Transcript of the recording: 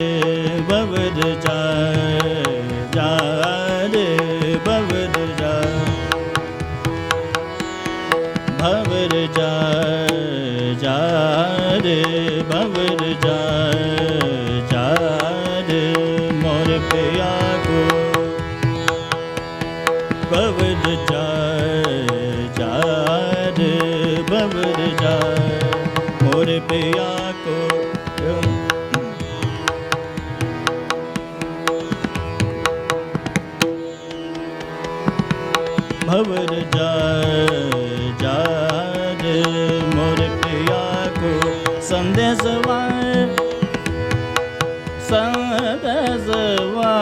बबर जा जा रे बबर जा भवर जा जा रे बबर जा जा रे मोर पिया को बबर जा जा रे बबर जा मोर पिया को भवर जा जा रे मोर पिया को संदेशवा संदेशवा